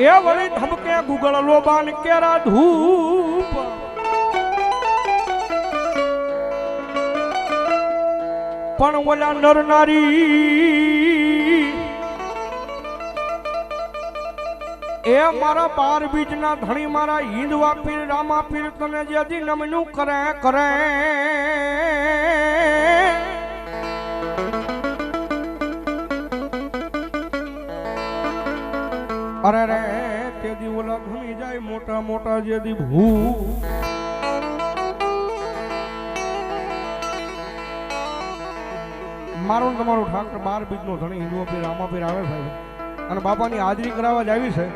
એ વળી ધમકે ગુગળ લોબાન કેરા ધૂપ પણ ઓલા નર નારી એ મારા 12 બીજના ધણી મારા હિંદવા પીર રામા પીર તને જે દી નમનું કરે કરે અરે રે તે દી ઓલા ધણી જાય મોટા મોટા જે દી ભૂ મારો તમારો ઠાકર 12 બીજનો ધણી હિંદુઓ પીર રામા પીર આવે સાહેબ અને બાપાની હાજરી કરાવવા જ આવી છે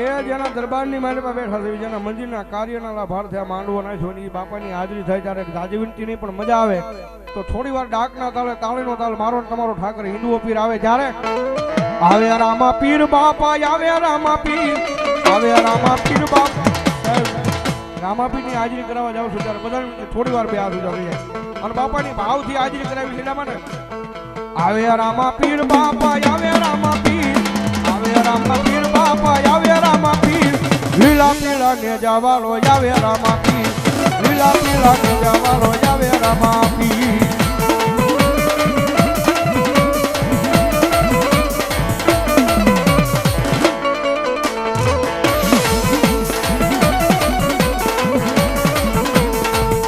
એ જેના દરબારની માલિકા બેઠા છે જેના મંદિરના કાર્યના લાભાર થયા માંડવો નાખ્યો ને એ બાપાની હાજરી થાય ત્યારે દાજી વિનતી નહીં પણ મજા આવે તો થોડી વાર ડાકના તાલે તાળીનો તાલ મારો તમારો ઠાકર હિંદુઓ પીર આવે જ્યારે આવે રામા પીર બાપા આવે રામા પીર આવે રામા પીર બાપા રામા પીરની હાજરી કરાવવા જાવ છું ત્યારે બધા થોડી વાર બે હાથ ઉજાવી જાય અને બાપાની ભાવથી હાજરી કરાવી છે મને આવે રામા પીર બાપા આવે રામા પીર આવે રામા પીર બાપા આવે રામા પીર લીલા પીળા ને જાવાલો આવે રામા પીર લીલા પીળા ને જાવાલો આવે રામા પીર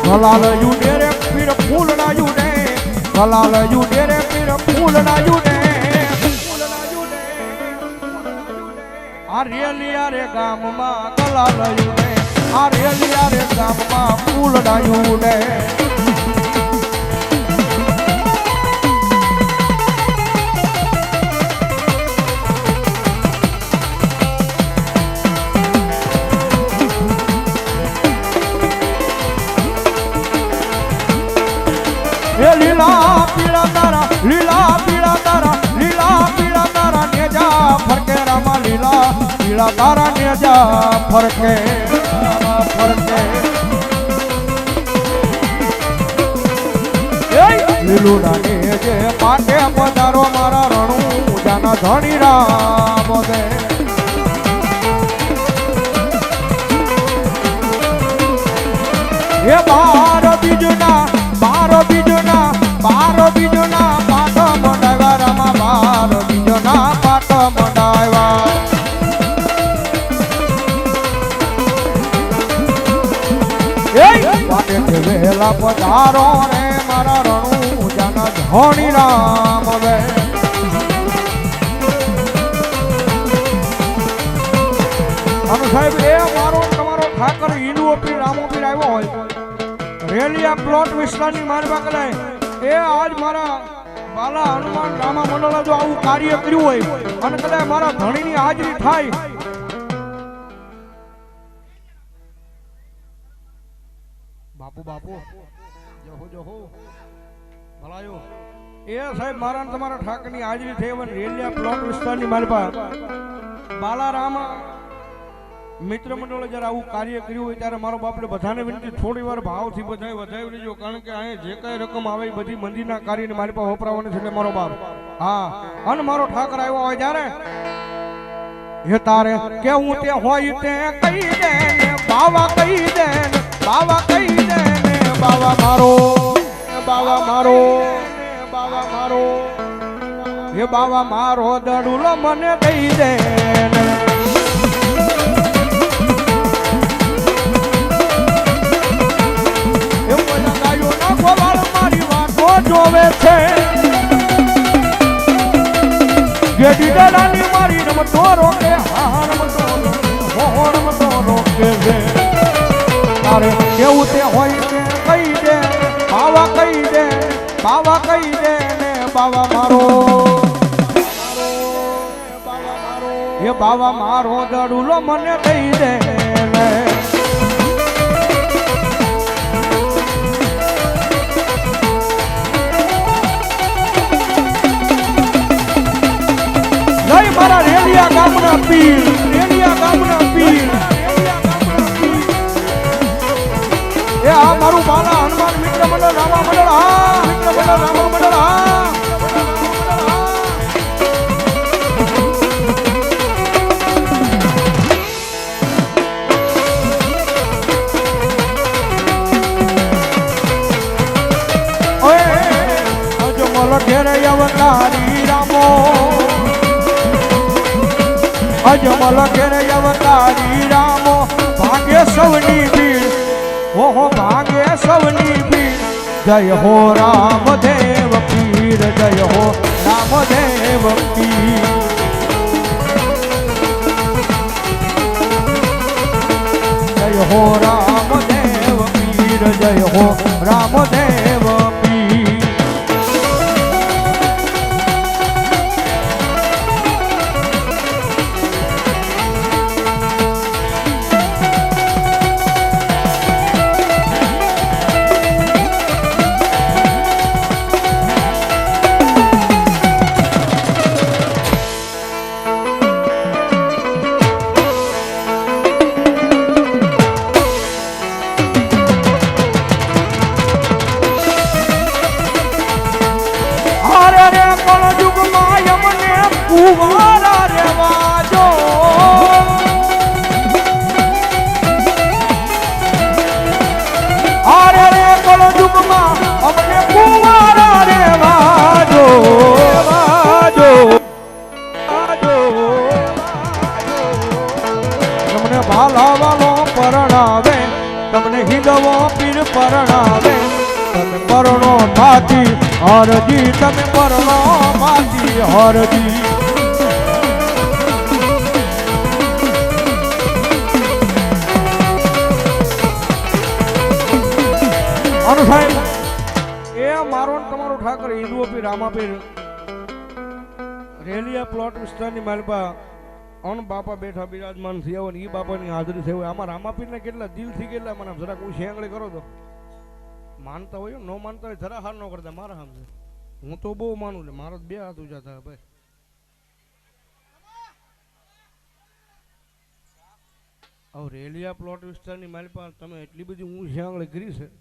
ભલાલ યુડે રે પીર ફૂલ ના યુડે ભલાલ યુડે રે પીર ફૂલ ના યુડે આ રેલિયા રે ગામમાં કલાલ યુડે આ રેલિયા રે ગામમાં ફૂલ ના યુડે લીલા પીળા તારા લીલા પીળા તારા લીલા પીળા તારા નેજા ફરકે રામા લીલા પીળા તારા નેજા ફરકે ફરકે લીલું નાને જે પાટે પધારો મારા રણું જાના ધણી રામ દે એ 12 બીજના 12 બીજના 12 બીજના પાટ મંડાવ્યા રામા 12 બીજના પાટ મંડાવ્યા પાટે વેલા પધારો રે મારા રણું જાના ધણી રામ વે અને સાહેબ એ મારો તમારો ઠાકર હિંદુઓ પીર રામો પીર આવ્યો હોય રેલિયા પ્લોટ વિસ્તારની મારવા કરાય એ આજ મારા બાલા હનુમાન રામા મંડળે જો આવું કાર્ય કર્યું હોય અને કદાચ મારા ધણીની હાજરી થાય બાપુ બાપુ જહો જહો ભલાયો એ સાહેબ મારા તમારા ઠાકરની હાજરી થઈ હોય રેલિયા પ્લોટ વિસ્તારની મારવા બાલા રામા મિત્ર મંડળે જ્યારે આવું કાર્ય કર્યું હોય ત્યારે મારો બાપને બધાને વિનંતી થોડી વાર ભાવથી બધાએ વધાવી લેજો કારણ કે અહીં જે કઈ રકમ આવે એ બધી મંદિરના કાર્યને મારી પાસે વપરાવાની છે એટલે મારો બાપ હા અને મારો ઠાકર આવ્યો હોય જ્યારે હે તારે કેવું તે હોય તે કહી દે ને બાવા કહી દે ને બાવા કહી દે ને બાવા મારો બાવા મારો બાવા મારો હે બાવા મારો દડુલો મને કહી દે ને જોવે છે ગેડી દલાની મારી રમતો રોકે હા રમતો રમતો રોકે છે તારે કેવું તે હોય તે કહી દે બાવા કહી દે બાવા કહી દે ને બાવા મારો એ બાવા મારો દડુલો મને કહી દે ને મારા રેલિયા ગામના પીર રેલિયા ગામના પીર એ આ મારું બાલા હનુમાન મિત્ર મંડળ રામા મંડળ હા મિત્ર મંડળ રામા મંડળ હા અવતારી રામો અજમલ ઘેરે અવતારી રામો ભાગે સૌની ભીડ ઓહો ભાગે સૌની ભીડ જય હો રામદેવ પીર જય હો રામદેવ પીર જય હો રામદેવ પીર જય હો રામદેવ પીર તમને હિંદવો પીર પરણાવે તમે પરણો માથી હરજી તમે પરણો માથી હરજી અનુ સાહેબ એ મારો તમારો ઠાકર હિંદુઓ પીર રામાપીર રેલિયા પ્લોટ વિસ્તારની માલપા અન બાપા બેઠા બિરાજમાન થયા હોય ને એ બાપાની હાજરી થઈ હોય આમાં રામાપીરને કેટલા દિલથી કેટલા મને જરા કોઈ શેંગડે કરો તો માનતા હોય ન માનતા હોય જરા હાર ન કરતા મારા સામે હું તો બહુ માનું એટલે મારા બે હાથ ઊંચા થાય ભાઈ હવે રેલિયા પ્લોટ વિસ્તારની મારી પાસે તમે એટલી બધી હું શેંગડે કરી છે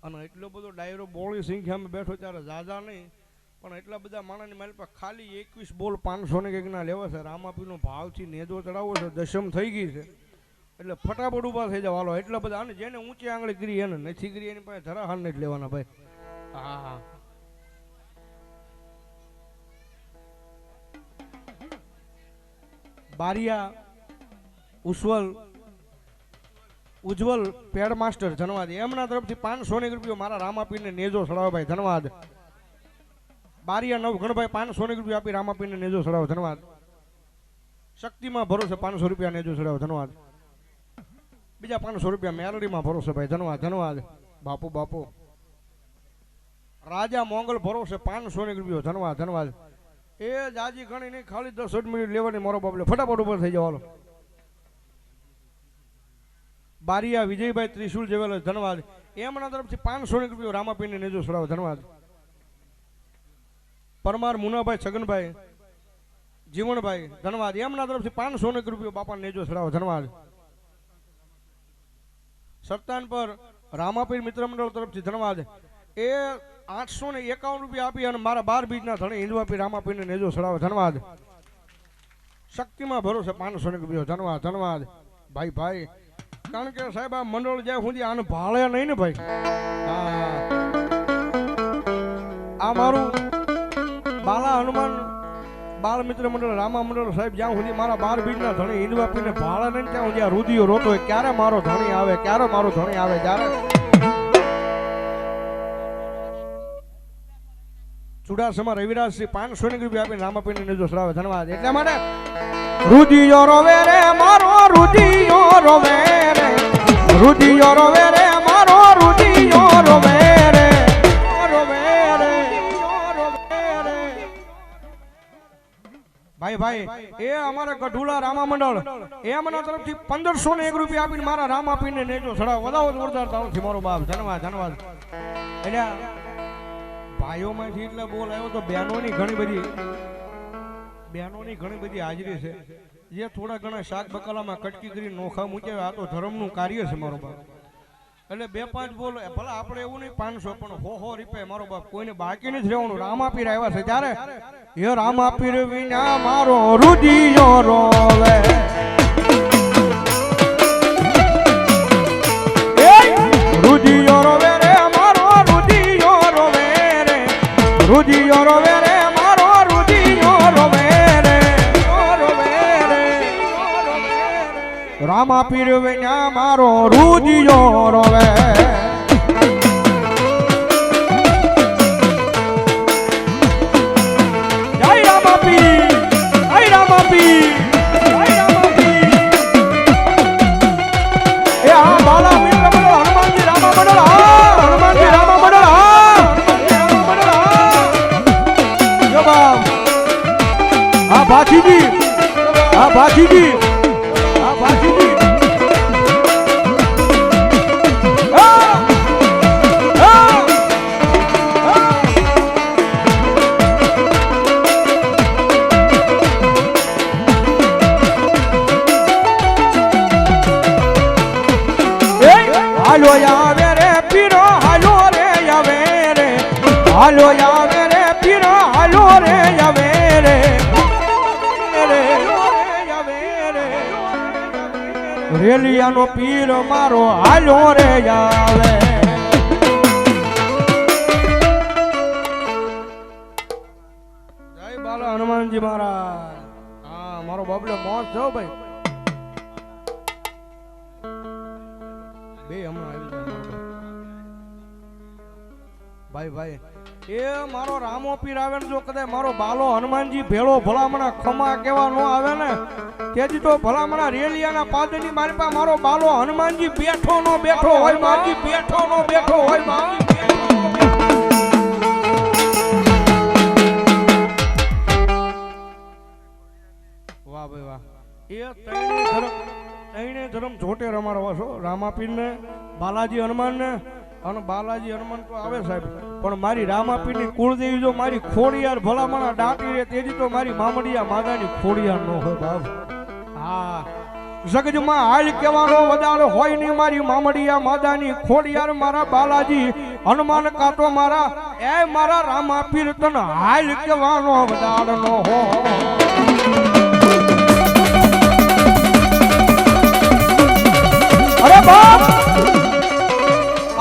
અને એટલો બધો ડાયરો બોળી સંખ્યામાં બેઠો ત્યારે જાજા નહીં પણ એટલા બધા માણસની મારી પાસે ખાલી 21 બોલ 500 ને કંઈકના લેવા છે રામાપીરનો ભાવથી નેજો ચડાવવો છે દશમ થઈ ગઈ છે એટલે ફટાફટ ઊભા થઈ જાવ હાલો એટલા બધા અને જેને ઊંચી આંગળી કરી એને નથી કરી એની પાસે જરા હાલ નથી લેવાના ભાઈ હા બારિયા ઉજ્જવલ પેડ માસ્ટર ધન્યવાદ એમના તરફથી 500 રૂપિયો મારા રામાપીરને નેજો ચડાવો ભાઈ ધન્યવાદ બારિયા નવ ગણભાઈ 500 રૂપિયા આપી રામાપીરને નેજો ચડાવો ધન્યવાદ શક્તિમાં ભરોસે 500 રૂપિયા નેજો ચડાવો ધન્યવાદ બીજા 500 રૂપિયા મેલડીમાં ભરોસે ભાઈ ધન્યવાદ ધન્યવાદ બાપુ બાપુ રાજા મોંગલ ભરોસે 500 રૂપિયો ધન્યવાદ ધન્યવાદ એ જાજી ઘણી નહીં ખાલી 10 મિનિટ લેવાની મારો બાપલે ફટાફટ ઉપર થઈ જવાનો બારિયા વિજયભાઈ ત્રિશુલ જેવેલો ધન્યવાદ એમના તરફથી 500 રૂપિયો રામાપીરને નેજો ચડાવો ધન્યવાદ પરમાર મુનાભાઈ છગનભાઈ જીવણભાઈ ધન્યવાદ એમના તરફથી 500 રૂપિયો બાપાને નેજો ચડાવો ધન્યવાદ સરતાન પર રામાપીર મિત્ર મંડળ તરફથી ધન્યવાદ એ 851 રૂપિયા આપી અને મારા 12 બીજના ધણી હિંદવાપી રામાપીરને નેજો ચડાવો ધન્યવાદ શક્તિમાં ભરોસે 500 રૂપિયો ધન્યવાદ ધન્યવાદ ભાઈ ભાઈ કારણ કે સાહેબ આ મંડળ જ્યાં સુધી આને ભાળે નહીં ને ભાઈ આ મારું બાલા હનુમાન બાળ મિત્ર મંડળ રામા મંડળ સાહેબ જ્યાં સુધી મારા 12 બીજના ધણી હિંદવાપીને ભાળે નહીં ત્યાં સુધી આ રુધિયો રોતો હોય ક્યારે મારો ધણી આવે ક્યારે મારો ધણી આવે જ્યારે ચુડાસમા રવિરાજસિંહ 500 રૂપિયા આપીને રામાપીરને નેજો ચડાવે ધન્યવાદ એટલા માટે રુધિયો રોવે રે મારો રુધિયો રોવે રે રુધિયો રોવે રે મારો રુધિયો રોવે રે ભાઈ ભાઈ એ અમારા ગઢુલા રામા મંડળ એમના તરફથી 1501 રૂપિયા આપીને મારા રામાપીરને નેજો ચડાવો વધાવો જોરદાર તાળથી મારો બાપ ધન્યવાદ ધન્યવાદ એટલે ભાઈઓમાંથી એટલે બોલ આવ્યો તો બહેનોની ઘણી બધી હાજરી છે જે થોડા ઘણા શાક બકાલામાં કટકી કરી નોખા મૂક્યા આ તો ધર્મનું કાર્ય છે મારો બાપ એટલે 2-5 બોલ ભલે આપણે એવું નહીં 500 પણ 100 રૂપિયા મારો બાપ કોઈને બાકી નથી રહેવાનું રામાપીર આવ્યા છે ત્યારે હે રામાપીર વિના મારો રુધિયો રોવે રુધિયો રોવે રે મારો રુધિયો રોવે રે રુધિયો રોવે રે રામા પીર વેણ્યા મારો રૂજિયો રોવે જય રામા પીર જય રામા પીર જય રામા પીર એ આ બાલા મિત્ર મંડળ હનુમાનજી રામા મંડળ હનુમાનજી રામા મંડળ હનુમાનજી રામા મંડળ જો બાપ હા ભાતીજી હા ભાતીજી હા ભાતીજી હાલો આવે રે પીરો હાલો રે આવે રે હાલો આવે રે પીરો હાલો રે આવે રે રેલિયાનો પીર મારો હાલો રે આવે જય બાલા હનુમાનજી મહારાજ હા મારો બબલો મોજ છો ભાઈ બે હમણાં આવી જાય ભાઈ ભાઈ એ મારો રામો પીર આવે ને જો કદાચ મારો બાલો હનુમાનજી ભેળો ભલામણા ખમા કેવા નો આવે ને તેથી તો ભલામણા રેલિયાના પાદની મારી પાસે મારો બાલો હનુમાનજી બેઠો નો બેઠો હોય માજી બેઠો નો બેઠો હોય માજી બેઠો નો બેઠો વાહ ભાઈ વાહ એ ત્રણે ધર્મ જોટે રમાડવા છો રામાપીર ને બાલાજી હનુમાન ને અને બાલાજી હનુમાન તો આવે સાહેબ પણ મારી રામાપીર ની કુળદેવી જો મારી ખોડિયાર ભલામણા દાટી રે તેજી તો મારી મામડિયા માદાની ખોડિયાર નો હોય બાપ હા જગજમાં હાલ કેવાનો વધારો હોય નહીં મારી મામડિયા માદાની ખોડિયાર મારા બાલાજી હનુમાન કાતો મારા એ મારા રામાપીર તન હાલ કેવાનો વધારો નો હો અરે બાપ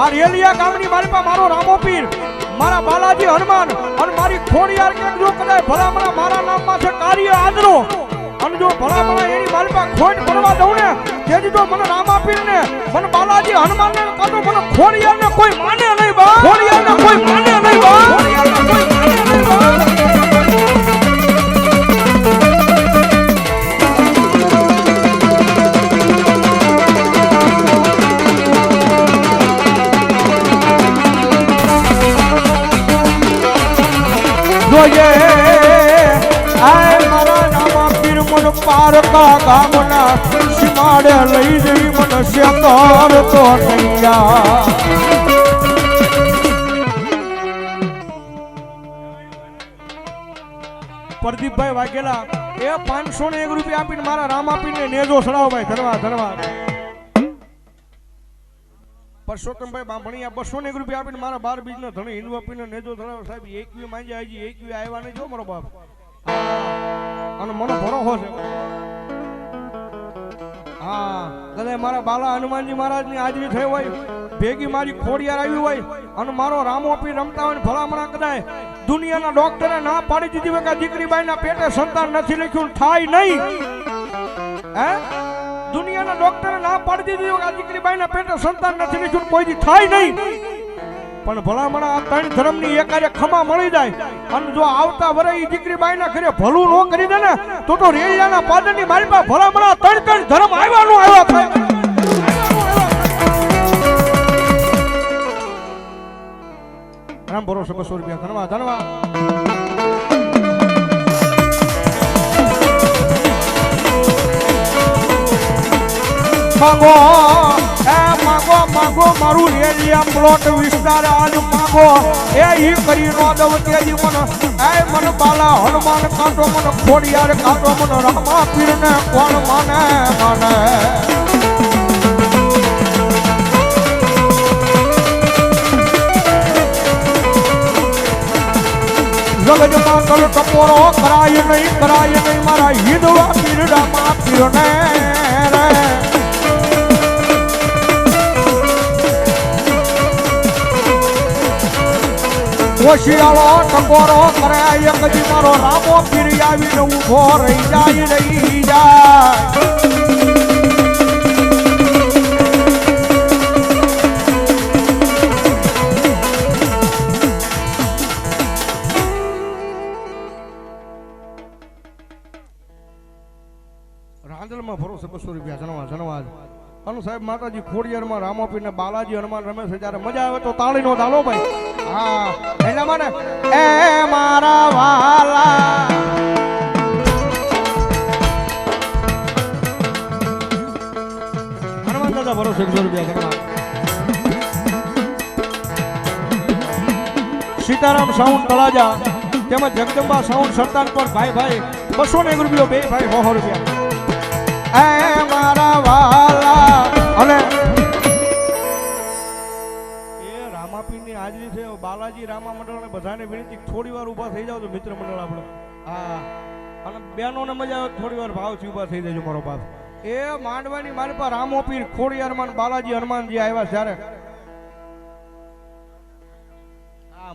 આ રેલિયા ગામની મારી પાસે મારો રામો પીર મારા બાલાજી હનુમાન અને મારી ખોડિયાર કે જો કદાચ ભલામણા મારા નામમાં છે કાર્ય આદરો અને જો ભલામણા એની મારી પાસે ખોટ પડવા દઉં ને તેથી તો મને રામા પીર ને મને બાલાજી હનુમાન ને કાતો મને ખોડિયાર ને કોઈ માને નહીં બા ખોડિયાર ને કોઈ માને નહીં બા ખોડિયાર ને કોઈ માને નહીં બા આય મારા નામા પીર મન પારકા ગામના સીમાડે લઈ જઈ મન શેતર તો નૈયા પ્રદીપભાઈ વાઘેલા એ 501 રૂપિયા આપીને મારા રામાપીર ને નેજો સડાવો ભાઈ ધન્યવાદ ધન્યવાદ પરસોત્તમભાઈ બાંભણીયા 201 રૂપિયા આપીને મારા 12 બીજના ધણી હિન્દુ આપીને નેજો ધરાવ સાહેબ એકવી માંજે આજી એકવી આવ્યા નહીં જો મારો બાપ અને મને ભરોસો છે હા કદાચ મારા બાલા હનુમાનજી મહારાજની હાજરી થઈ હોય ભેગી મારી ખોડિયાર આવી હોય અને મારો રામો પીર રમતા હોય ભલામણા કદાચ દુનિયાના ડોક્ટરે ના પાડી દીધી હોય કે દીકરીબાઈના પેટે સંતાન નથી લખ્યું થાય નહીં હે દુનિયાના ડોક્ટરે ના પાડી દીધી હોય કે દીકરીબાઈના પેટે સંતાન નથી લખ્યું કોઈ દી થાય નહીં પણ ભલામણા આ ત્રણ ધર્મની એકારે ખમા મળી જાય અને જો આવતા વરે ઈ દીકરીબાઈના ઘરે ભલું ન કરી દે ને તો રેલિયાના પાદરની મારી પાસે ભલામણા ત્રણ ધર્મ આવ્યા નો આવ્યા થાય રામ ભરોસે 200 રૂપિયા ધન્યવાદ ધન્યવાદ માંગો માંગો માંગો મારું રેલિયા પ્લોટ વિસ્તાર આજ માંગો એ ઈ કરી નો દવ તેજી મન એ મન બાલા હનુમાન કાંટો મન ખોડિયાર કાંટો મન રામા પીર ને કોણ માને માને જગજમાં કલ ટપોરો કરાય નહીં મારા હિદવા પીર રામા પીર ને રે ઓશિયાળો ટકોરો કરે એક દી મારો રામો ફીરી આવીને ઊભો રહી જાય ભરોસે 200 રૂપિયા ધન્યવાદ અનુ સાહેબ માતાજી ખોડિયારમાં રામાપીર ને બાલાજી હનુમાન રમે છે જ્યારે મજા આવે તો તાળી નો તાલો ભાઈ હા એના માટે એ મારા વાલા હનુમાન દાદા ભરોસે 100 રૂપિયા ધન્યવાદ સીતારામ સાઉન્ડ તળાજા તેમજ જગદંબા સાઉન્ડ સરદાર પર ભાઈ 201 રૂપિયો બે ભાઈ 100 રૂપિયા એ મારા વાલા અને એ રામાપીરની હાજરી છે બાલાજી રામા મંડળ ને બધાને વિનંતી થોડી વાર ઊભા થઈ જાવ તો મિત્ર મંડળ આપણો હા અને બહેનોને મજા આવે થોડી વાર ભાવથી ઊભા થઈ જજો મારો બાપ એ માંડવાની મારી પાસે રામોપીર ખોડિયારમાં બાલાજી હનુમાનજી આવ્યા ત્યારે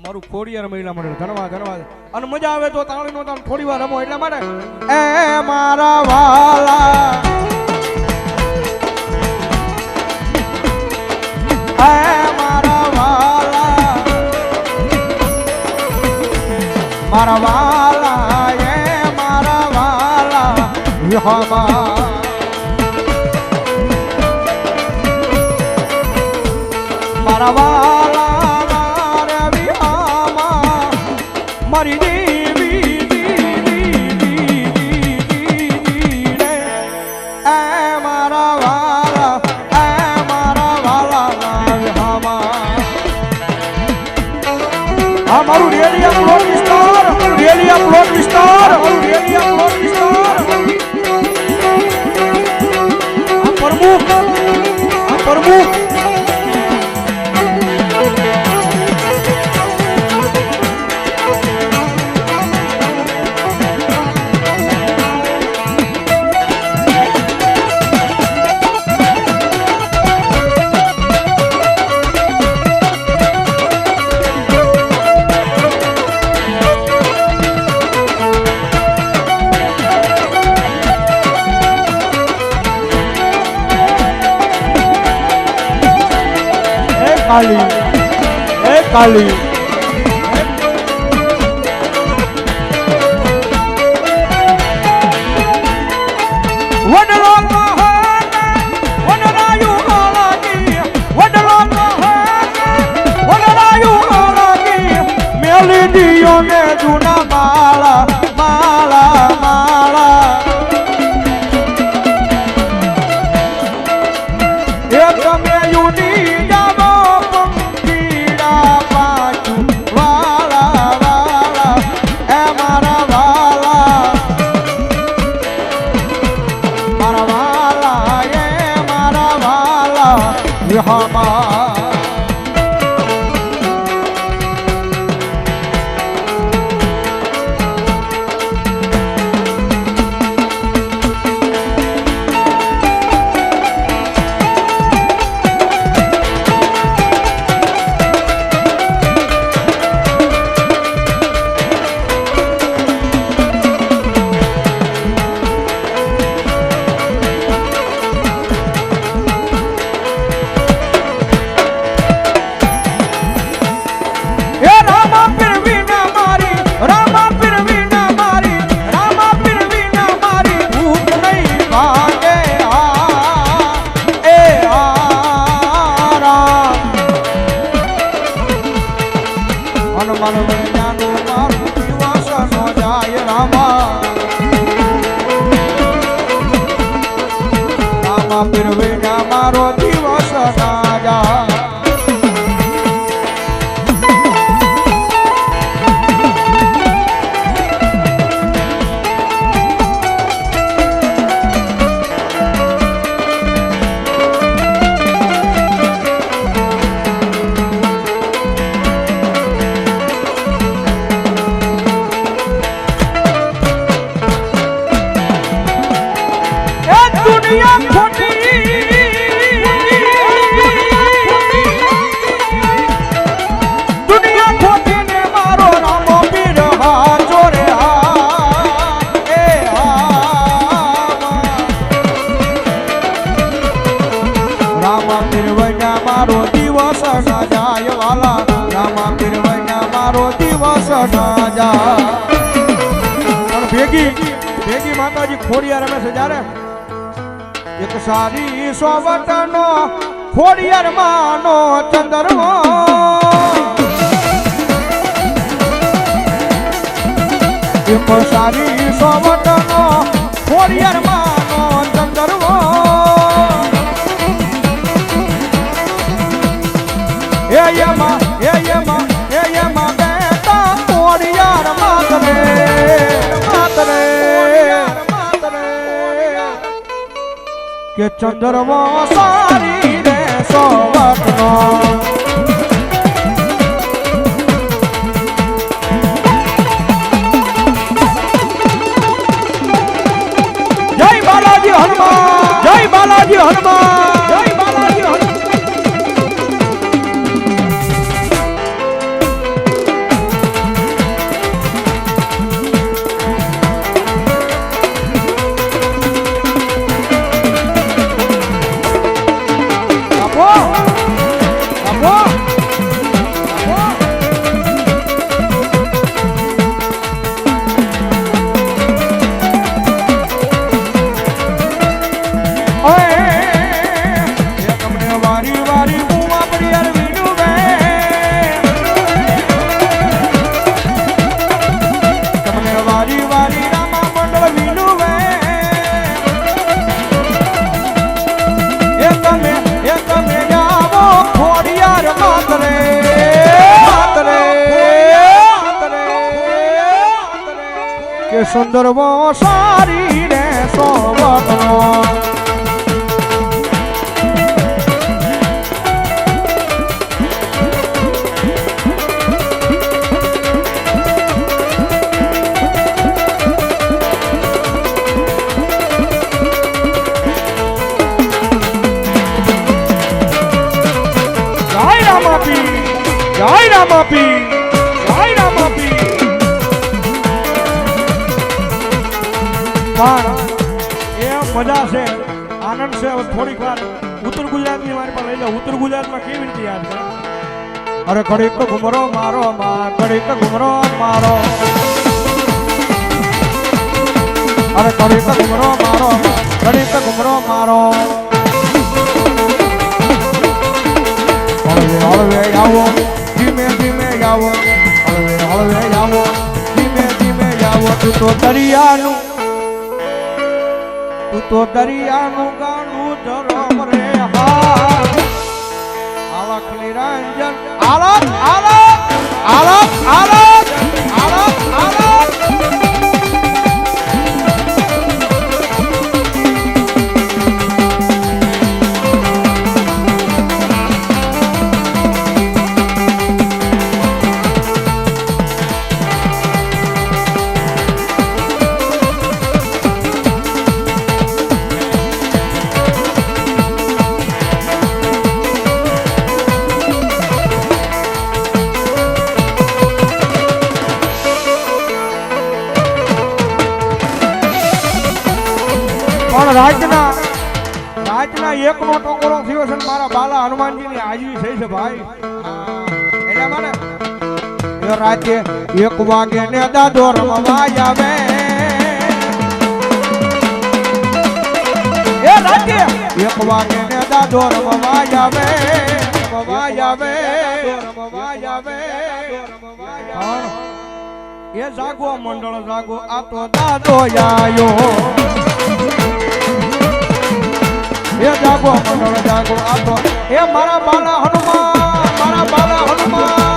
મારું ખોડિયાર મહિલા મંડળ ધન્યવાદ અને મજા આવે તો તાળીનો તાળ થોડી વાર રમો એટલા માટે એ મારા વાલા એ મારા વાલા મારા વાલા એ મારા વાલા વિહામા મારા વાલા મારી દેવી રે એ મારા વાલા આ મારું રેલિયા પ્લોટ વિસ્તાર આ પ્રમુખ કાલી મેલી ને જૂના માળા એ તમે યુની મારો દિવસ ના જા મારો દિવસ ના જાય વાલા રામા પીરવૈયા મારો દિવસ ના જાય પણ ભેગી માતાજી ખોડિયા રમે છે જ્યારે એક સારી સોવટનો ખોડિયાર માનો ચંદરવો એક સારી સોવટનો ખોડિયાર માનો ચંદરવો એયમાં બેટા ખોડિયાર માતરે કે ચંદ્રવો સારી રે સોવટનો જય બાલાજી હનુમાન જય બાલાજી હનુમાન જય બાલાજી હનુમાન સુંદરવો સારી રે સોવટનો જય રામાપી જય રામાપી જય રામાપી એ મજા છે આનંદ છે થોડીક વાર ઉત્તર ગુજરાતની મારી પાસે લઈ લો ઉત્તર ગુજરાતમાં કેવી રીતે યાદ કરે અરે ઘડીક ઘુમરો મારો ઘડીક ઘુમરો મારો અરે ઘડીક ઘુમરો મારો ઘડીક ઘુમરો મારો હળવે હળવે આવો ધીમે ધીમે આવો હળવે હળવે આવો ધીમે ધીમે આવો તું તો દરિયાનું તું તો દરિયાનું ગાનું ધરમ રે હા આલખ નિરંજન આલખ આલખ આલખ આલખ આલખ આલખ રાજના એકનો ટોકરો થયો છે મારા બાલા હનુમાનજીની હાજરી થઈ છે ભાઈ એટલે મને રાતે 1 વાગે ને દાદો રમવા આવે એ રાતે 1 વાગે ને દાદો રમવા આવે એ જાગો મંડળ જાગો આ તો દાદો આયો એ જાગો મંડળ જાગો આ તો એ મારા બાલા હનુમાન મારા બાલા હનુમાન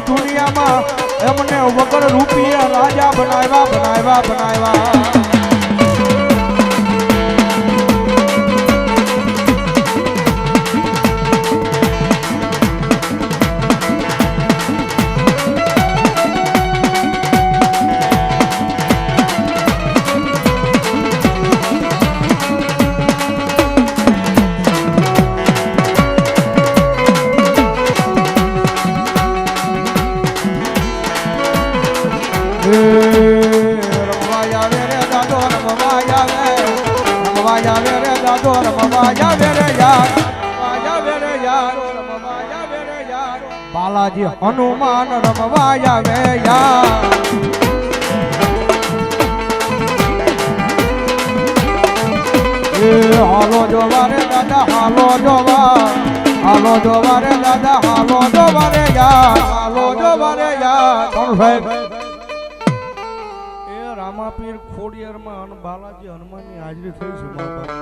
દુનિયામાં એમને વગર રૂપિયા રાજા બનાવ્યા બાલાજી હનુમાન રમવા આવે હાલો જોવા રે દાદા હાલો જોવા રે દાદા હાલો જોવા રે કોણ સાહેબ એ રામાપીર ખોડિયારમાં અને બાલાજી હનુમાનની હાજરી થઈ છે મારા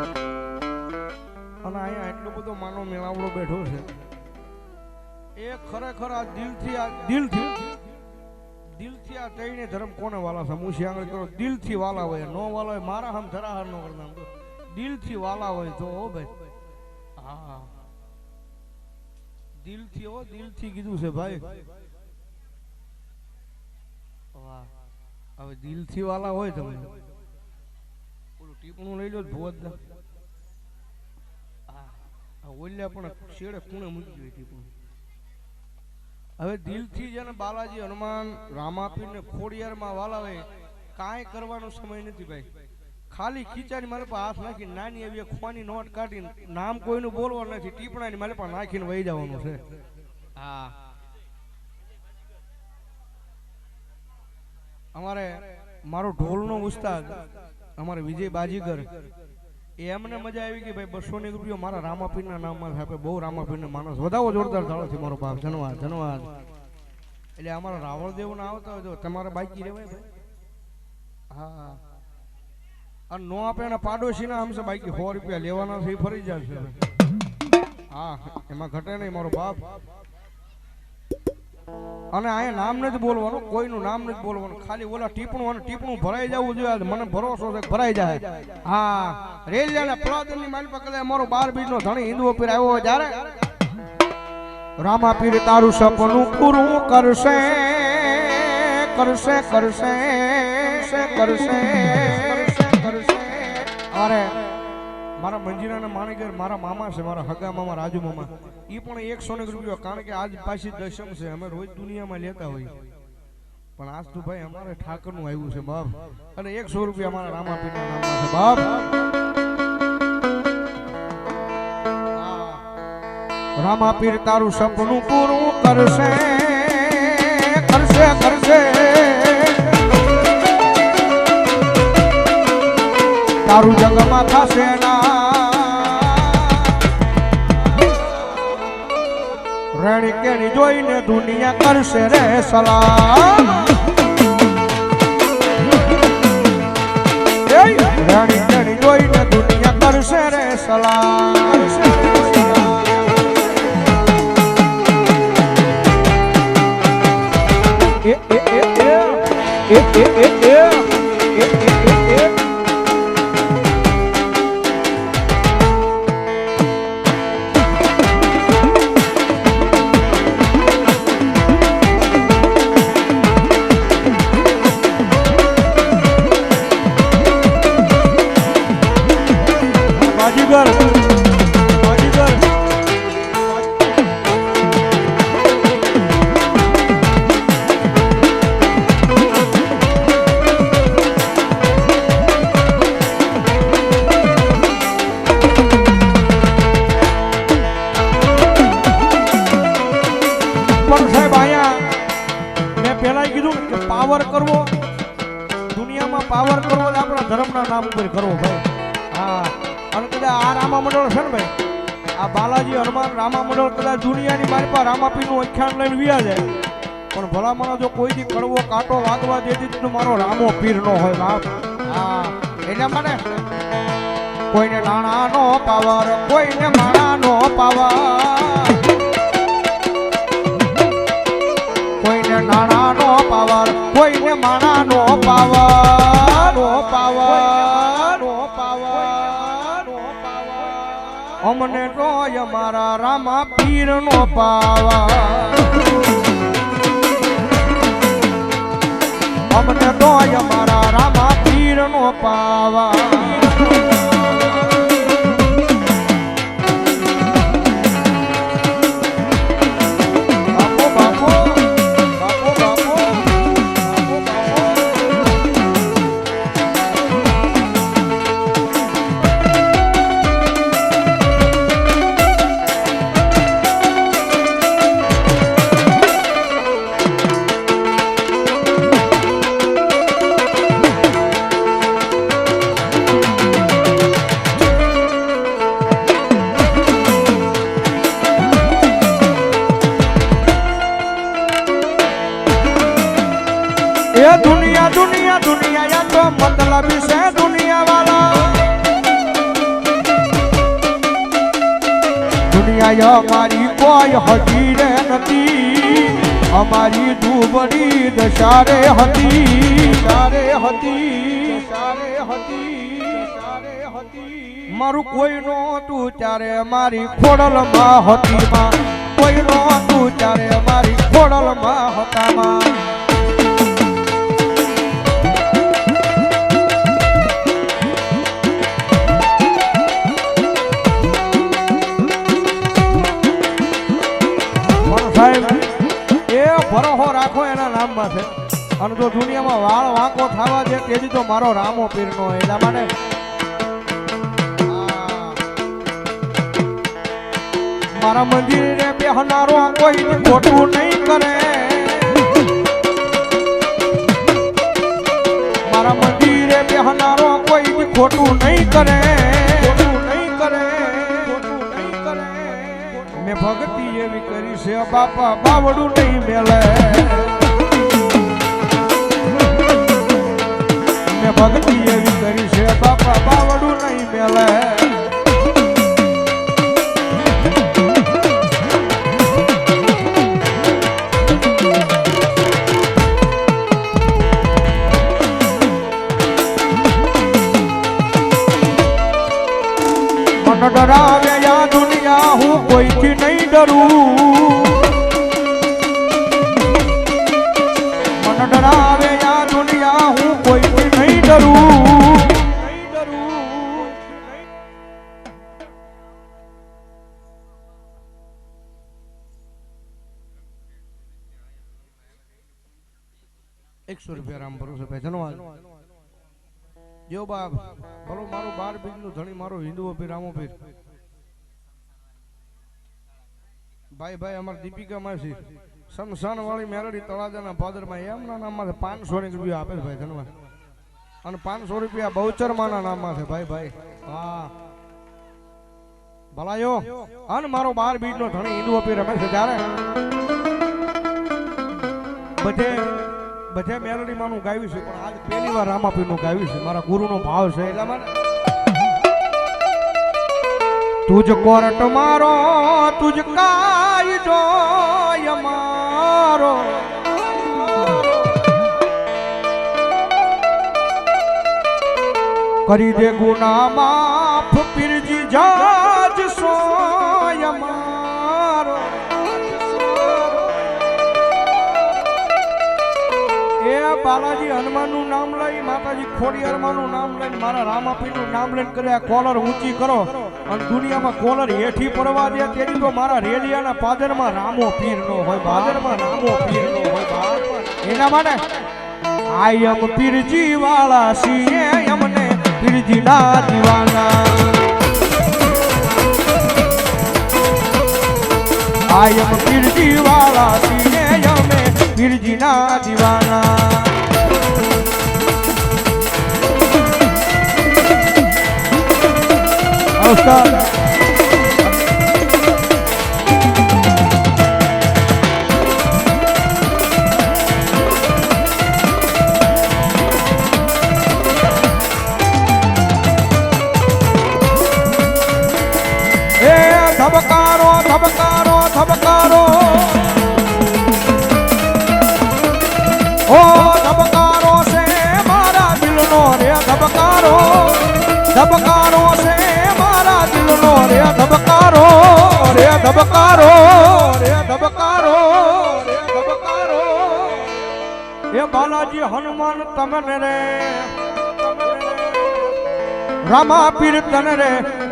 અને અહીંયા એટલો બધો માનો મેળાવડો બેઠો છે એ ખરેખર આ દિલથી આ તઈને ધર્મ કોને વાલા છે મુશી આંગળી કરો દિલથી વાલા હોય નો વાલા હોય મારા હમ ધરાહર નો કરતા દિલથી વાલા હોય તો હો ભાઈ હા દિલથી કીધું છે ભાઈ વાહ હવે દિલથી વાલા હોય તમે ઓલું ટીપણું લઈ લો ભોજ ના ઓલ્યા પણ શેડે ખૂણે મૂકી ગયું ટીપણું હવે દિલથી જેને બાલાજી હનુમાન રામાપીર ને ખોડિયારમાં વાલા હોય કાંઈ કરવાનો સમય નથી ભાઈ ખાલી ખીચાની મારે પાસે હાથ નાખી નાની એવી ખોવાની નોટ કાઢીને નામ કોઈનું બોલવાનું નથી ટીપણાની મારે પાસે નાખીને વહી જવાનું છે હા અમારે મારો ઢોલનો ઉસ્તાદ અમારે વિજય બાજીગર એમને મજા આવી કે ભાઈ 200 રૂપિયા મારા રામાપીરના નામમાં આપે બહુ રામાપીરને માણસ વધાવો જોરદાર થાળોથી મારો બાપ ધન્યવાદ એટલે અમારા રાવળદેવ ના આવતા હોય તો તમારે બાકી રહેવાય ભાઈ હા અને નો આપે એના પાડોશી ના હમસે બાકી 100 રૂપિયા લેવાના છે ફરી જશે હા એમાં ઘટે નહીં મારો બાપ અને અહીંયા નામ નથી બોલવાનું કોઈનું નામ નથી બોલવાનું ખાલી ઓલા ટીપણું ભરાઈ જવું જોઈએ મને ભરોસો છે ભરાઈ જાય હા રેલિયાના પ્લાદની માલ પકડે મારો 12 બીજનો ધણી હિન્દુ પીર આવ્યો જ્યારે રામાપીર તારું સપનું પૂરું કરશે અરે મારા મંજીરાના માણેગર મારા મામા છે મારા હગા મામા રાજુ મામા એ પણ 100 રૂપિયા કારણ કે આજ પાછી દશમ છે અમે રોજ દુનિયામાં લેતા હોય પણ આજ તો ભાઈ અમારે ઠાકરનું આવ્યું છે બાપ અને 100 રૂપિયા અમારા રામાપીરના નામમાં છે બાપ રામાપીર તારું સપનું પૂરું કરશે તારું જગમાં થશે ના રેણી કેણી જોઈને દુનિયા કરશે રે સલામ રેણી કેણી જોઈને દુનિયા કરશે રે સલામ પાવર કરવો દુનિયામાં પાવર કરવો આપણા ધર્મના નામ ઉપર કરવો ભાઈ હા અને કદાચ આ રામા મંડળ છે ને ભાઈ આ બાલાજી હનુમાન રામા મંડળ કદાચ દુનિયાની મારી પાસે રામાપીરનું અખ્યાન લઈને વ્યા જાય પણ ભલામણ જો કોઈથી કડવો કાંટો વાગવા દેતી તો મારો રામો પીર નો હોય બાપ હા એટલે મને કોઈને નાણા નો પાવર કોઈને માણા નો પાવર નાણા નો પાવર કોઈને માણા નો પાવર નો પાવર નો પાવર નો પાવર અમને તો અમારા રામા પીર નો પાવર અમને તો અમારા રામા પીર નો પાવર दुनिया दुनिया दुनिया या तो मतलब से दुनिया वाला दुनिया या हमारी कोई हकीरे नती हमारी दुबड़ी दशारे हती सारे हती सारे हती सारे हती मारू कोई नो तू चारे मारी खोडल मा हती मा कोई नो तू चारे मारी खोडल मा हता मा ભરોહો રાખો એના નામમાં છે અને જો દુનિયામાં વાળ વાંકો થવા દે તેથી તો મારો રામો પીરનો એટલા માટે મારા મંદિરે બેહનારો કોઈ ખોટું નહીં કરે મારા મંદિરે બેહનારો કોઈ ખોટું નહીં કરે મેં ભક્તિ એવી કરી છે બાપા બાવડું નહીં મેલે મેં ભક્તિ એવી કરી છે બાપા બાવડું નહીં મેલે મન ડરાવે યા દુનિયા હું કોઈથી નહીં ડરું મન ડરાવે યા દુનિયા હું કોઈથી નહીં ડરું ₹100 રામ ભરોસે ભાઈ ધન્યવાદ જો બાપ ભલો મારું 12 બીજનું ધણી મારો હિન્દુઓ પીર રામો પીર ભાઈ ભાઈ અમાર દીપિકા માસી શમશાન વાળી મેરડી તળાજાના પાદરમાં એમના નામમાં ₹500 આપે છે ભાઈ ધન્યવાદ અને ₹500 બહુચર માના નામમાં છે ભાઈ ભાઈ હા ભલાયો અને મારો 12 બીજનો ધણી હિન્દુઓ પીર રમે છે ત્યારે બધે મેલડી માનું ગાવ્યું છે પણ આજ પહેલી વાર રામાપીર નું ગાવ્યું છે મારા ગુરુનો ભાવ છે એટલા માટે તુજ કોરટ મારો તુજ કાયદો અમારો કરી દે ગુના માફ પીરજી જાજ સોય અમારો બાલાજી હનુમાનનું નામ લઈ માતાજી ખોડિયારમાંનું નામ લઈને મારા રામાપીરનું નામ લઈને કરે કોલર ઊંચી કરો અને દુનિયામાં કોલર હેઠી પડવા દે તેથી તો મારા રેડિયાના પાદરમાં રામો પીર નો હોય પાદરમાં રામો પીર નો હોય એના માટે આયમ પીરજી વાળા છીએ અમને પીરજી ના દીવાના આયમ પીરજી વાળા છીએ અમે પીરજી ના દીવાના નમસ્કાર ધબકારો ધબકારો ધબકારો ધબકારો છે મારા દિલનો રે ધબકારો રે ધબકારો રે ધબકારો રે ધબકારો એ બાલાજી હનુમાન તમને રે રામા પીર તને રે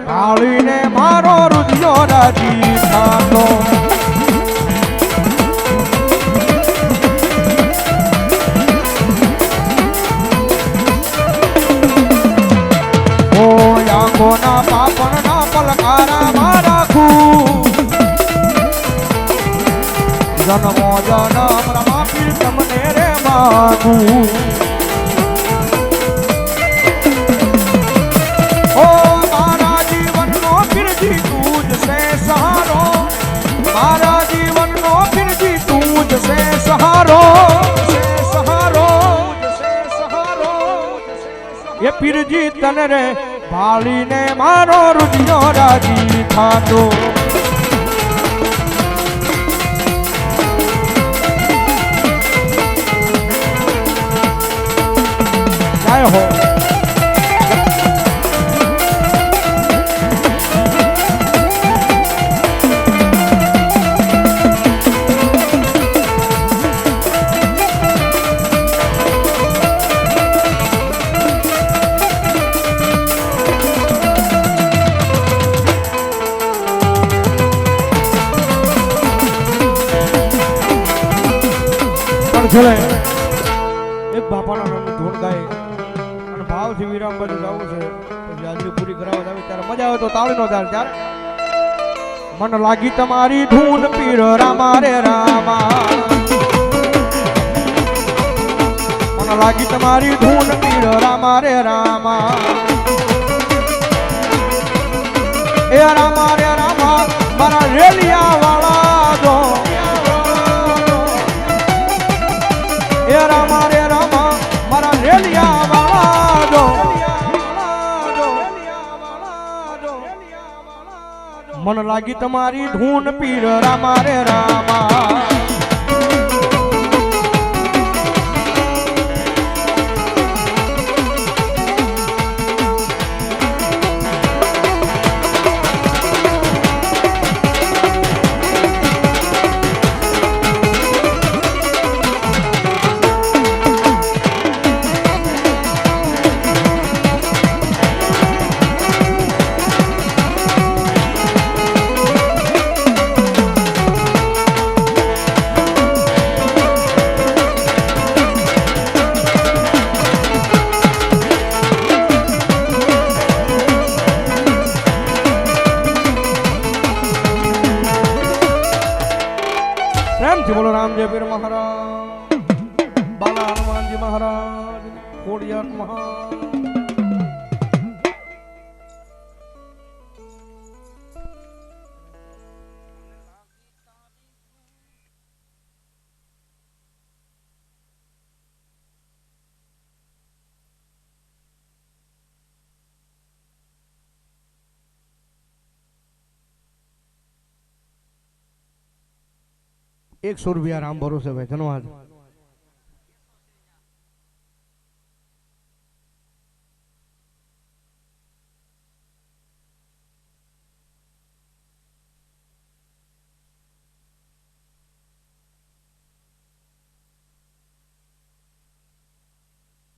કાળીને મારો રુધિયો રાજી થાતો આંખોના પાપણના પલકારા મારા ખું જન્મો જન્મ રમા પીર તમને રે માગું ઓ મારા જીવનનો પીરજી તું જ છે સહારો મારા જીવનનો પીરજી તું જ છે સહારો સહારો સહારો એ પીરજી તને રે ભાળીને મારો રુધિયો રાજી થાતો જય હો છેલ્લે એક બાપાના નામની ધૂન ગાય અને ભાવથી વિરામ બાજુ જવું છે પછી હાજરી પૂરી કરાવવા જાવ ત્યારે મજા આવે તો તાળીનો તાળ ત્યારે મન લાગી તમારી ધૂન પીર રામા રે રામા મન લાગી તમારી ધૂન પીર રામા રે રામા એ રામા રે રામા મારા રેલિયા વાળા જો એ રામા રે રામા મારા રેલિયા વાળા જો મન લાગી તમારી ધૂન પીર રામા રે રામા બોલો રામજય પીર મહારાજ બાલા હનુમાનજી મહારાજ ખોડિયાર મહારાજ एक ₹100 राम भरोसे भाई धन्यवाद।